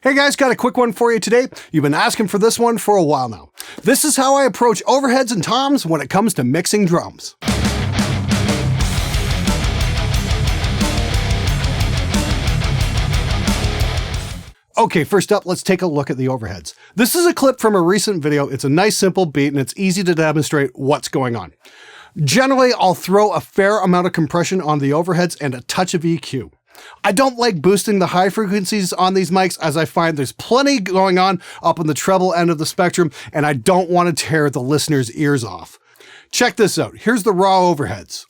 Hey guys, got a quick one for you today. You've been asking for this one for a while now. This is how I approach overheads and toms when it comes to mixing drums. Okay, first up, let's take a look at the overheads. This is a clip from a recent video. It's a nice simple beat and it's easy to demonstrate what's going on. Generally, I'll throw a fair amount of compression on the overheads and a touch of EQ. I don't like boosting the high frequencies on these mics as I find there's plenty going on up in the treble end of the spectrum and I don't want to tear the listener's ears off. Check this out. Here's the raw overheads.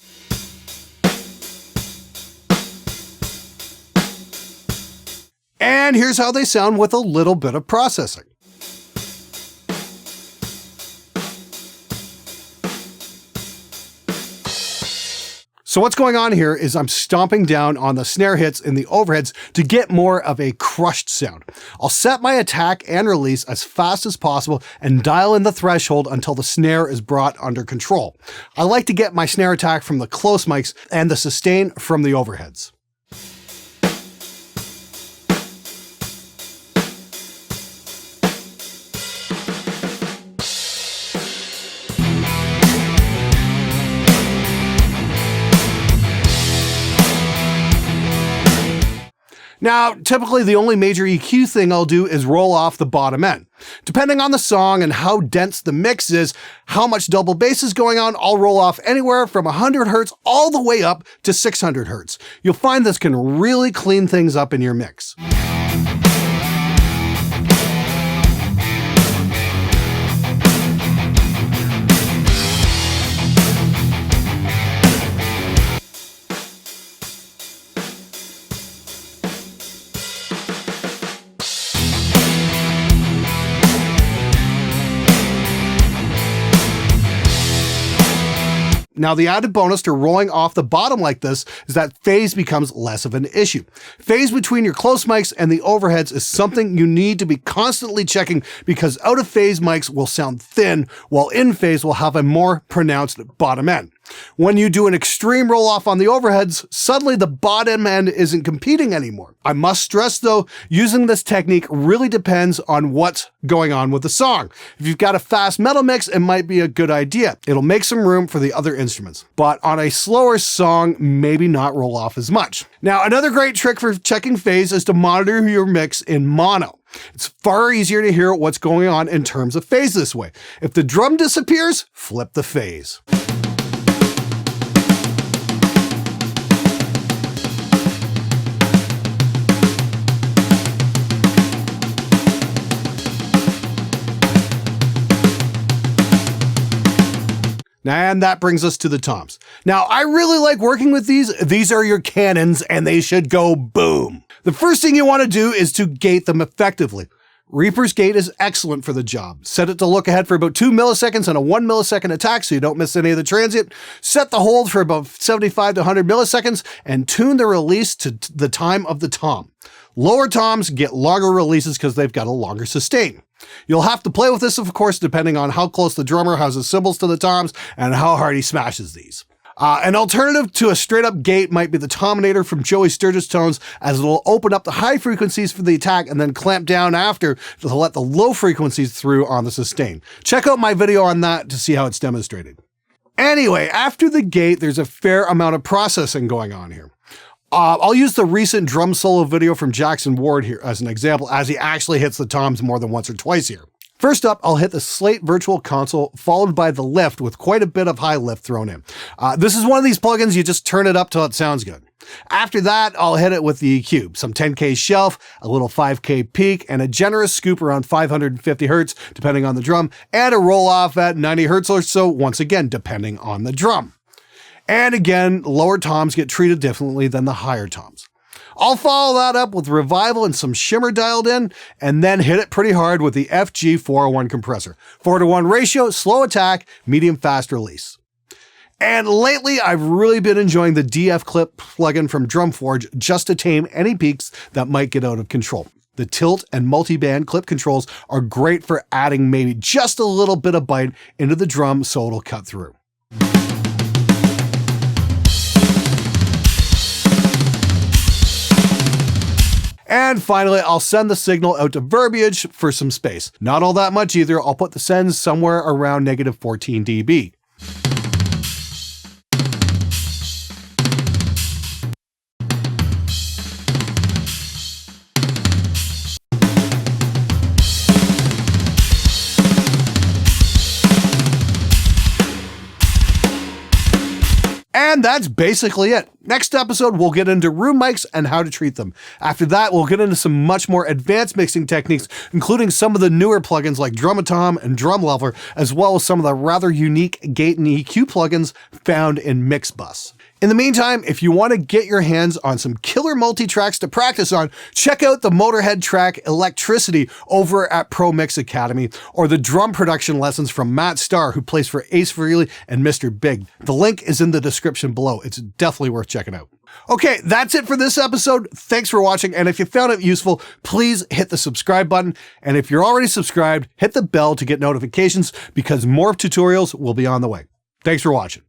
And here's how they sound with a little bit of processing. So what's going on here is I'm stomping down on the snare hits in the overheads to get more of a crushed sound. I'll set my attack and release as fast as possible and dial in the threshold until the snare is brought under control. I like to get my snare attack from the close mics and the sustain from the overheads. Now, typically the only major EQ thing I'll do is roll off the bottom end. Depending on the song and how dense the mix is, how much double bass is going on, I'll roll off anywhere from 100 Hertz all the way up to 600 Hertz. You'll find this can really clean things up in your mix. Now, the added bonus to rolling off the bottom like this is that phase becomes less of an issue. Phase between your close mics and the overheads is something you need to be constantly checking because out of phase mics will sound thin, while in phase will have a more pronounced bottom end. When you do an extreme roll off on the overheads, suddenly the bottom end isn't competing anymore. I must stress though, using this technique really depends on what's going on with the song. If you've got a fast metal mix, it might be a good idea. It'll make some room for the other instruments. But on a slower song, maybe not roll off as much. Now, another great trick for checking phase is to monitor your mix in mono. It's far easier to hear what's going on in terms of phase this way. If the drum disappears, flip the phase. And that brings us to the toms. Now, I really like working with these. These are your cannons and they should go boom. The first thing you want to do is to gate them effectively. Reaper's gate is excellent for the job. Set it to look ahead for about 2 milliseconds and a 1 millisecond attack so you don't miss any of the transient. Set the hold for about 75 to 100 milliseconds and tune the release to the time of the tom. Lower toms get longer releases because they've got a longer sustain. You'll have to play with this, of course, depending on how close the drummer has his cymbals to the toms and how hard he smashes these. An alternative to a straight-up gate might be the Tominator from Joey Sturgis Tones, as it'll open up the high frequencies for the attack and then clamp down after to let the low frequencies through on the sustain. Check out my video on that to see how it's demonstrated. Anyway, after the gate, there's a fair amount of processing going on here. I'll use the recent drum solo video from Jackson Ward here as an example, as he actually hits the toms more than once or twice here. First up, I'll hit the Slate Virtual Console, followed by the lift with quite a bit of high lift thrown in. This is one of these plugins, you just turn it up till it sounds good. After that, I'll hit it with the EQ, some 10K shelf, a little 5K peak, and a generous scoop around 550 Hertz, depending on the drum, and a roll off at 90 Hertz or so, once again, depending on the drum. And again, lower toms get treated differently than the higher toms. I'll follow that up with revival and some shimmer dialed in, and then hit it pretty hard with the FG401 compressor. 4:1 ratio, slow attack, medium fast release. And lately, I've really been enjoying the DF Clip plugin from Drumforge just to tame any peaks that might get out of control. The tilt and multi-band clip controls are great for adding maybe just a little bit of bite into the drum so it'll cut through. And finally, I'll send the signal out to verbiage for some space. Not all that much either. I'll put the sends somewhere around -14 dB. And that's basically it. Next episode, we'll get into room mics and how to treat them. After that, we'll get into some much more advanced mixing techniques, including some of the newer plugins like Drumatom and Drum Leveler, as well as some of the rather unique gate and EQ plugins found in Mixbus. In the meantime, if you want to get your hands on some killer multi-tracks to practice on, check out the Motorhead track Electricity over at Pro Mix Academy, or the drum production lessons from Matt Starr, who plays for Ace Frehley and Mr. Big. The link is in the description below. It's definitely worth checking out. Okay, that's it for this episode. Thanks for watching, and if you found it useful, please hit the subscribe button, and if you're already subscribed, hit the bell to get notifications, because more tutorials will be on the way. Thanks for watching.